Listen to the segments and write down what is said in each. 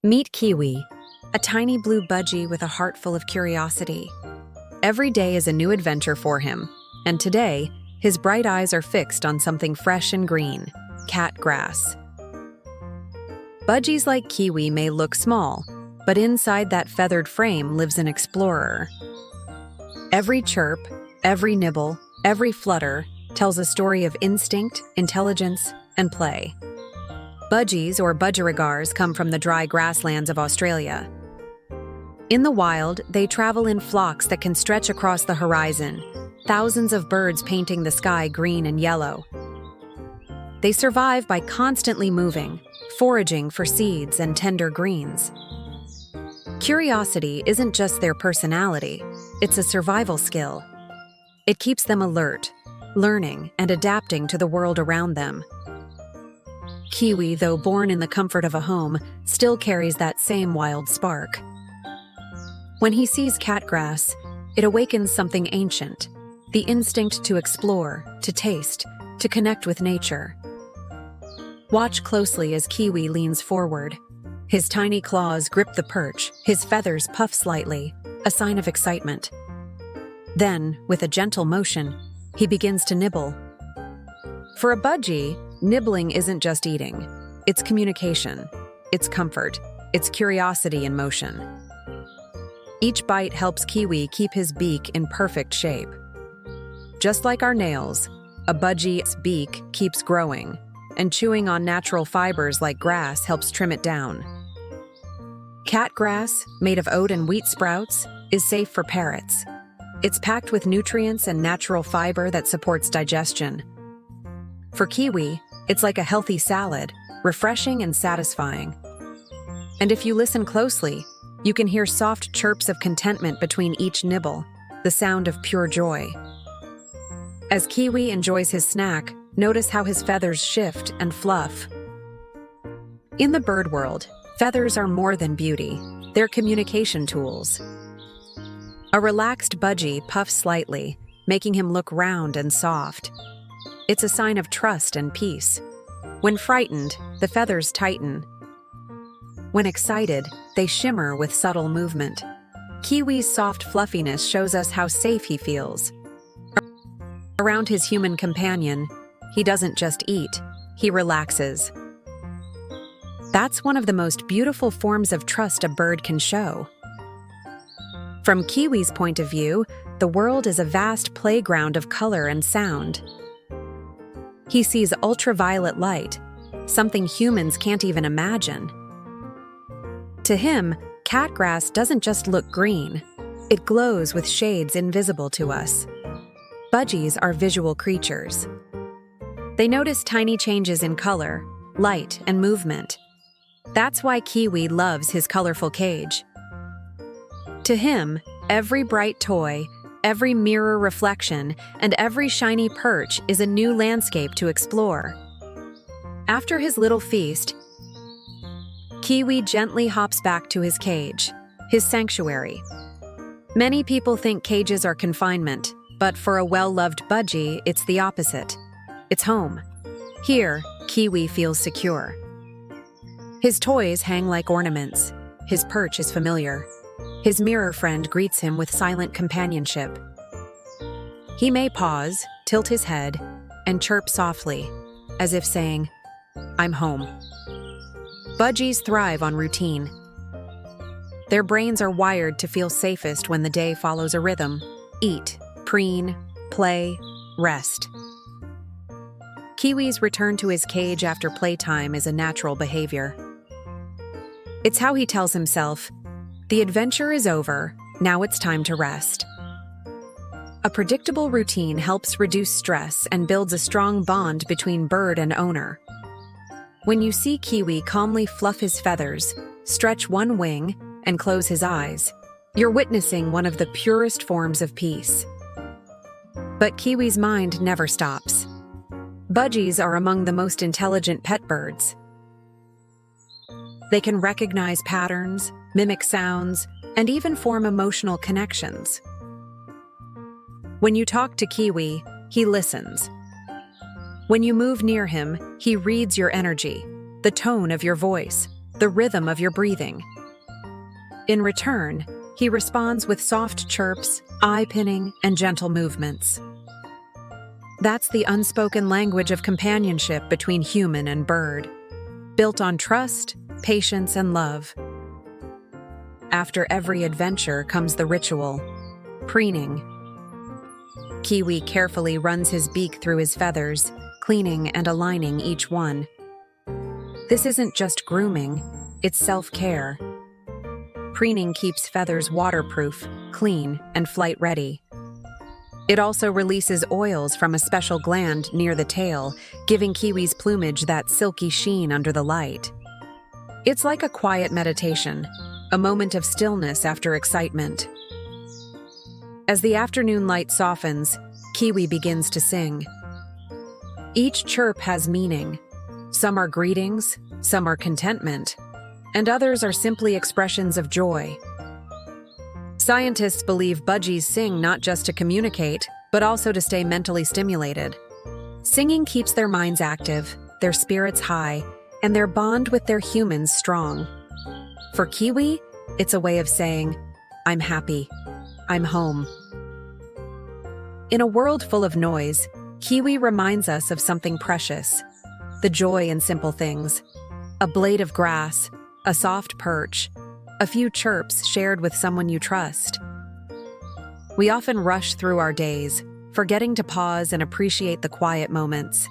Meet Kiwi, a tiny blue budgie with a heart full of curiosity. Every day is a new adventure for him, and today, his bright eyes are fixed on something fresh and green, cat grass. Budgies like Kiwi may look small, but inside that feathered frame lives an explorer. Every chirp, every nibble, every flutter tells a story of instinct, intelligence, and play. Budgies, or budgerigars, come from the dry grasslands of Australia. In the wild, they travel in flocks that can stretch across the horizon, thousands of birds painting the sky green and yellow. They survive by constantly moving, foraging for seeds and tender greens. Curiosity isn't just their personality, it's a survival skill. It keeps them alert, learning and adapting to the world around them. Kiwi, though born in the comfort of a home, still carries that same wild spark. When he sees catgrass, it awakens something ancient, the instinct to explore, to taste, to connect with nature. Watch closely as Kiwi leans forward. His tiny claws grip the perch, his feathers puff slightly, a sign of excitement. Then, with a gentle motion, he begins to nibble. For a budgie, nibbling isn't just eating. It's communication, it's comfort, it's curiosity in motion. Each bite helps Kiwi keep his beak in perfect shape. Just like our nails, a budgie's beak keeps growing, and chewing on natural fibers like grass helps trim it down. Cat grass, made of oat and wheat sprouts, is safe for parrots. It's packed with nutrients and natural fiber that supports digestion. For Kiwi, it's like a healthy salad, refreshing and satisfying. And if you listen closely, you can hear soft chirps of contentment between each nibble, the sound of pure joy. As Kiwi enjoys his snack, notice how his feathers shift and fluff. In the bird world, feathers are more than beauty, they're communication tools. A relaxed budgie puffs slightly, making him look round and soft. It's a sign of trust and peace. When frightened, the feathers tighten. When excited, they shimmer with subtle movement. Kiwi's soft fluffiness shows us how safe he feels. Around his human companion, he doesn't just eat, he relaxes. That's one of the most beautiful forms of trust a bird can show. From Kiwi's point of view, the world is a vast playground of color and sound. He sees ultraviolet light, something humans can't even imagine. To him, catgrass doesn't just look green, it glows with shades invisible to us. Budgies are visual creatures. They notice tiny changes in color, light, and movement. That's why Kiwi loves his colorful cage. To him, every bright toy, every mirror reflection, and every shiny perch is a new landscape to explore. After his little feast, Kiwi gently hops back to his cage, his sanctuary. Many people think cages are confinement, but for a well-loved budgie, it's the opposite. It's home. Here, Kiwi feels secure. His toys hang like ornaments. His perch is familiar. His mirror friend greets him with silent companionship. He may pause, tilt his head, and chirp softly, as if saying, "I'm home." Budgies thrive on routine. Their brains are wired to feel safest when the day follows a rhythm: eat, preen, play, rest. Kiwi's return to his cage after playtime is a natural behavior. It's how he tells himself, "The adventure is over, now it's time to rest." A predictable routine helps reduce stress and builds a strong bond between bird and owner. When you see Kiwi calmly fluff his feathers, stretch one wing, and close his eyes, you're witnessing one of the purest forms of peace. But Kiwi's mind never stops. Budgies are among the most intelligent pet birds. They can recognize patterns, mimic sounds, and even form emotional connections. When you talk to Kiwi, he listens. When you move near him, he reads your energy, the tone of your voice, the rhythm of your breathing. In return, he responds with soft chirps, eye-pinning, and gentle movements. That's the unspoken language of companionship between human and bird, built on trust, patience, and love. After every adventure comes the ritual, preening. Kiwi carefully runs his beak through his feathers, cleaning and aligning each one. This isn't just grooming, it's self-care. Preening keeps feathers waterproof, clean, and flight-ready. It also releases oils from a special gland near the tail, giving Kiwi's plumage that silky sheen under the light. It's like a quiet meditation, a moment of stillness after excitement. As the afternoon light softens, Kiwi begins to sing. Each chirp has meaning. Some are greetings, some are contentment, and others are simply expressions of joy. Scientists believe budgies sing not just to communicate, but also to stay mentally stimulated. Singing keeps their minds active, their spirits high, and their bond with their humans strong. For Kiwi, it's a way of saying, "I'm happy. I'm home." In a world full of noise, Kiwi reminds us of something precious, the joy in simple things. A blade of grass, a soft perch, a few chirps shared with someone you trust. We often rush through our days, forgetting to pause and appreciate the quiet moments.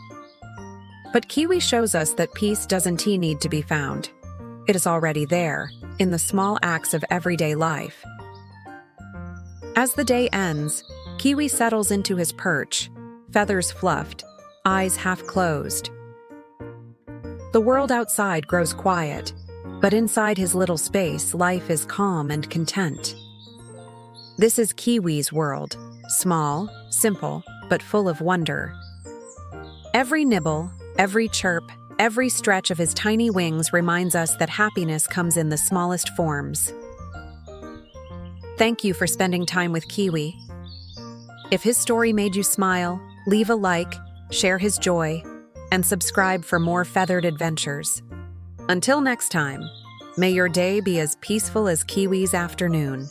But Kiwi shows us that peace doesn't need to be found. It is already there, in the small acts of everyday life. As the day ends, Kiwi settles into his perch, feathers fluffed, eyes half closed. The world outside grows quiet, but inside his little space, life is calm and content. This is Kiwi's world, small, simple, but full of wonder. Every nibble, every chirp, every stretch of his tiny wings reminds us that happiness comes in the smallest forms. Thank you for spending time with Kiwi. If his story made you smile, leave a like, share his joy, and subscribe for more feathered adventures. Until next time, may your day be as peaceful as Kiwi's afternoon.